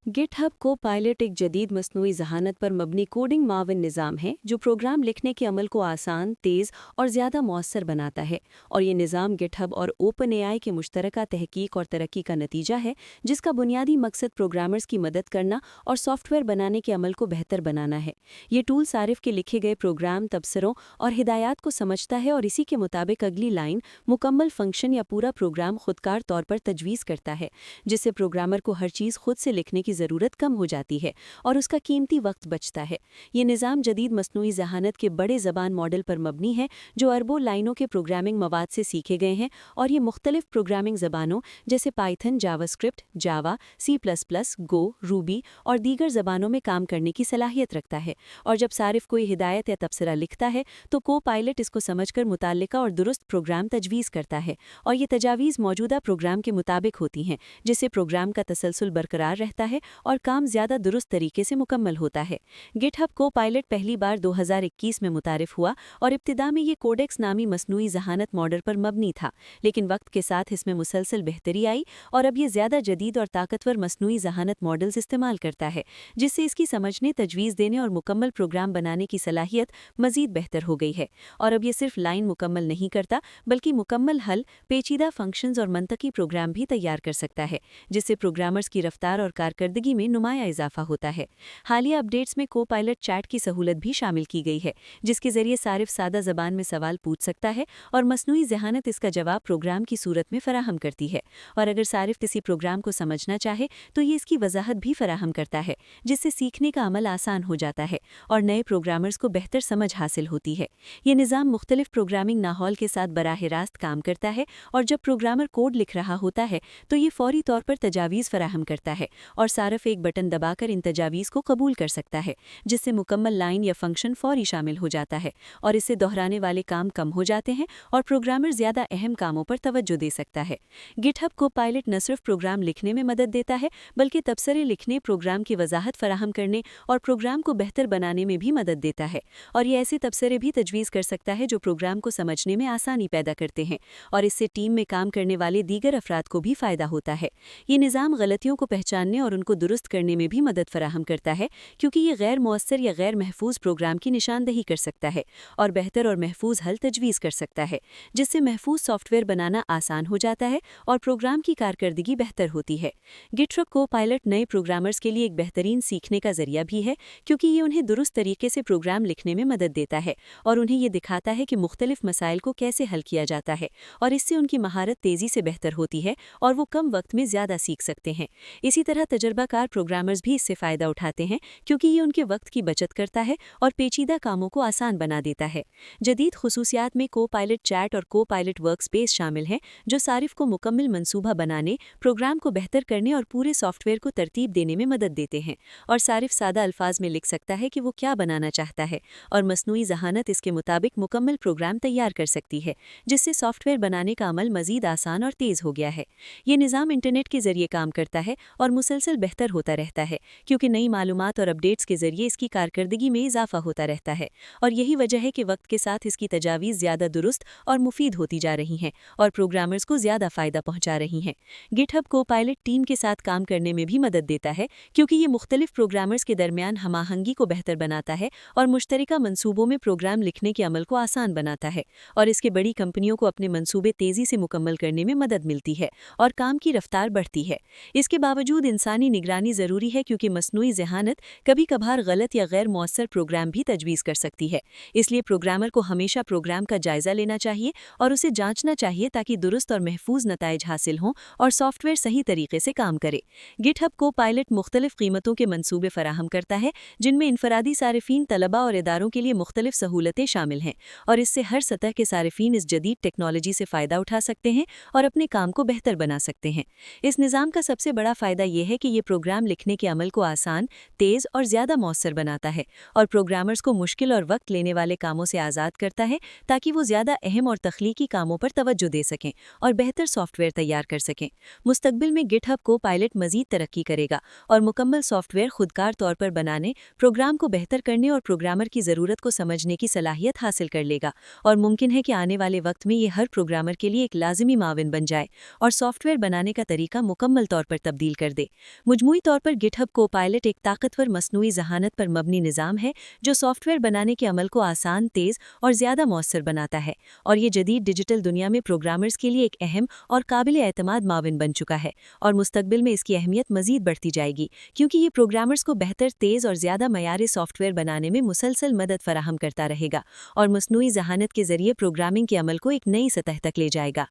GitHub को pilot एक जदीद मसनूई ज़हानत पर मबनी कोडिंग मावन निज़ाम है जो प्रोग्राम लिखने के अमल को आसान, तेज़ और ज़्यादा मौसर बनाता है। और ये निज़ाम गिटहब और ओपन एआई के मुश्तरका तहकीक और तरक्की का नतीजा है, जिसका बुनियादी मकसद प्रोग्रामर्स की मदद करना और सॉफ्टवेयर बनाने के अमल को बेहतर बनाना है। ये टूल सारिफ के लिखे गए प्रोग्राम, तबसरों और हिदायत को समझता है और इसी के मुताबिक अगली लाइन, मुकम्मल फंक्शन या पूरा प्रोग्राम खुदकार तौर पर तजवीज़ करता है, जिससे प्रोग्रामर को हर चीज़ खुद से लिखने की ज़रूरत कम हो जाती है और उसका कीमती वक्त बचता है। ये निज़ाम जदीद मसनूई ज़हानत के बड़े ज़बान मॉडल पर मबनी है जो अरबों लाइनों के प्रोग्रामिंग मवाद से सीखे गए हैं, और ये मुख्तलिफ प्रोग्रामिंग ज़बानों जैसे पाइथन, जावास्क्रिप्ट, जावा, C++, गो, रूबी और दीगर ज़बानों में काम करने की सलाहियत रखता है। और जब सारिफ कोई हिदायत या तबसरा लिखता है तो को पायलट इसको समझकर मुताल्लिका और दुरुस्त प्रोग्राम तजवीज़ करता है, और ये तजावीज़ मौजूदा प्रोग्राम के मुताबिक होती हैं, जिससे प्रोग्राम का तसलसल बरकरार रहता है और काम ज़्यादा दुरुस्त तरीके से मुकम्मल होता है। गिटहब को पायलट पहली बार 2021 में मुतारिफ हुआ और इब्तिदा में ये कोडेक्स नामी मसनूई ज़हानत मॉडल पर मबनी था, लेकिन वक्त के साथ इसमें मुसलसल बेहतरी आई और अब ये ज़्यादा जदीद और ताकतवर मसनूई ज़हानत मॉडल्स इस्तेमाल करता है, जिससे इसकी समझने, तजवीज़ देने और मुकम्मल प्रोग्राम बनाने की सलाहियत मज़ीद बेहतर हो गई है। और अब ये सिर्फ लाइन मुकम्मल नहीं करता, बल्कि मुकम्मल हल, पेचीदा फंक्शंस और मंतकी प्रोग्राम भी तैयार कर सकता है, जिससे प्रोग्रामर्स की रफ्तार और कारकर्दगी में नुमाया इजाफा होता है। हालिया अपडेट्स में को पायलट चैट की सहूलत भी शामिल की गई है, जिसके जरिए सारिफ सादा ज़बान में सवाल पूछ सकता है और मसनूई ज़हानत इसका जवाब प्रोग्राम की सूरत में फराहम करती है। और अगर सारिफ किसी प्रोग्राम को समझना चाहे तो ये इसकी वजाहत भी फराहम करता है, जिससे सीखने का अमल आसान हो जाता है और नए प्रोग्रामर्स को बेहतर समझ हासिल होती है। ये निज़ाम मुख्तलिफ प्रोग्रामिंग नाहौल के साथ बराह रास्त काम करता है, और जब प्रोग्रामर कोड लिख रहा होता है तो ये फौरी तौर पर तजावीज़ फराहम करता है और सारिफ एक बटन दबाकर इन तजावीज़ को कबूल कर सकता है, जिससे मुकम्मल लाइन या फंक्शन फौरी शामिल हो जाता है, और इससे दोहराने वाले काम कम हो जाते हैं और प्रोग्रामर ज़्यादा अहम कामों पर तवज्जो दे सकता है। गिटहब को पायलट न सिर्फ प्रोग्राम लिखने में मदद देता है, बल्कि तबसरे लिखने, प्रोग्राम की वजाहत फराहम करने और प्रोग्राम को बेहतर बनाने में भी मदद देता है। और ये ऐसे तबसरे भी तजवीज़ कर सकता है जो प्रोग्राम को समझने में आसानी पैदा करते हैं, और इससे टीम में काम करने वाले दीगर अफराद को भी फ़ायदा होता है। ये निज़ाम गलतियों को पहचानने और उनको दुरुस्त करने में भी मदद फराहम करता है, क्योंकि ये गैर मौसर या गैर महफूज प्रोग्राम की निशानदही कर सकता है और बेहतर और महफूज हल तजवीज़ कर सकता है, जिससे महफूज सॉफ्टवेयर बनाना आसान हो जाता है और प्रोग्राम की कारकर्दगी बेहतर होती है। गिटहब को पायलट नए प्रोग्रामर्स के लिए एक बेहतरीन सीखने का जरिया भी है, क्योंकि ये उन्हें दुरुस्त तरीके से प्रोग्राम लिखने में मदद देता है और उन्हें ये दिखाता है कि मुख्तलिफ मसाइल को कैसे हल किया जाता है, और इससे उनकी महारत तेज़ी से बेहतर होती है और वो कम वक्त में ज़्यादा सीख सकते हैं। इसी तरह तजर्बाकार प्रोग्रामर्स भी इससे फ़ायदा उठाते हैं, क्योंकि ये उनके वक्त की बचत करता है और पेचीदा कामों को आसान बना देता है। जदीद खुसूसियात में को पायलट चैट और को पायलट वर्कस्पेस शामिल हैं, जो सारिफ को मुकम्मल मंसूबा बनाने, प्रोग्राम को बेहतर करने और पूरे सॉफ्टवेयर को तरतीब देने में मदद देते हैं। और सारिफ सादा अल्फाज में लिख सकता है कि वो क्या बनाना चाहता है, और मसनूई ज़हानत इसके मुताबिक मुकम्मल प्रोग्राम तैयार कर सकती है, जिससे सॉफ्टवेयर बनाने का अमल मज़ीद आसान और तेज़ हो गया है। ये निज़ाम इंटरनेट के ज़रिए काम करता है और मुसलसल बेहतर होता रहता है, क्योंकि नई मालूमात और अपडेट्स के ज़रिए इसकी कारकर्दगी में इजाफा होता रहता है। और यही वजह है कि वक्त के साथ इसकी तजावीज़ ज़्यादा दुरुस्त और मुफीद होती जा रही हैं और प्रोग्रामर्स को ज़्यादा फ़ायदा पहुंचा रही हैं। गिटहब को पायलट टीम के साथ काम करने में भी मदद देता है, क्योंकि ये मुख्तलिफ प्रोग्रामर्स के दरमियान हमाहंगी को बेहतर बनाता है और मुश्तरका मंसूबों में प्रोग्राम लिखने के अमल को आसान बनाता है, और इसके बड़ी कंपनियों को अपने मंसूबे तेज़ी से मुकम्मल करने में मदद मिलती है और काम की रफ्तार बढ़ती है। इसके बावजूद इंसानी निगरानी ज़रूरी है, क्योंकि मसनूई ज़हानत कभी कभार गलत या गैर मौसर प्रोग्राम भी तजवीज़ कर सकती है। इसलिए प्रोग्रामर को हमेशा प्रोग्राम का जायज़ा लेना चाहिए और उसे जांचना चाहिए, ताकि दुरुस्त और महफूज नताइज हासिल हों और सॉफ्टवेयर सही तरीके से काम करे। गिटहब को पायलट मुख्तलिफ कीमतों के मंसूबे फराहम करता है, जिनमें इनफरादी सारिफीन, तलबा और इदारों के लिए मुख्तलिफ सहूलतें शामिल हैं, और इससे हर सतह के सारिफीन इस जदीद टेक्नोलॉजी से फ़ायदा उठा सकते हैं और अपने काम को बेहतर बना सकते हैं। इस निज़ाम का सबसे बड़ा फ़ायदा यह है कि ये प्रोग्राम लिखने के अमल को आसान, तेज़ और ज़्यादा मौसर बनाता है, और प्रोग्रामर्स को मुश्किल और वक्त लेने वाले कामों से आज़ाद करता है, ताकि वो ज़्यादा अहम और तख्लीकी कामों पर तवज्जो दे सकें और बेहतर सॉफ्टवेयर तैयार कर सकें। मुस्तकबिल में गिटहब को पायलट मज़ीद तरक्की करेगा और मुकम्मल सॉफ्टवेयर खुदकार तौर पर बनाने, प्रोग्राम को बेहतर करने और प्रोग्रामर की ज़रूरत को समझने की सलाहियत हासिल कर लेगा, और मुमकिन है कि आने वाले वक्त में ये हर प्रोग्रामर के लिए एक लाजिमी माविन बन जाए और सॉफ्टवेयर बनाने का तरीका मुकम्मल तौर पर तब्दील कर दे। مجموعی طور پر گٹ ہب کوپائلٹ ایک طاقتور مصنوعی ذہانت پر مبنی نظام ہے جو سافٹ ویئر بنانے کے عمل کو آسان، تیز اور زیادہ مؤثر بناتا ہے، اور یہ جدید ڈیجیٹل دنیا میں پروگرامرز کے لیے ایک اہم اور قابل اعتماد معاون بن چکا ہے، اور مستقبل میں اس کی اہمیت مزید بڑھتی جائے گی کیونکہ یہ پروگرامرز کو بہتر، تیز اور زیادہ معیاری سافٹ ویئر بنانے میں مسلسل مدد فراہم کرتا رہے گا اور مصنوعی ذہانت کے ذریعے پروگرامنگ کے عمل کو ایک نئی سطح تک لے جائے گا۔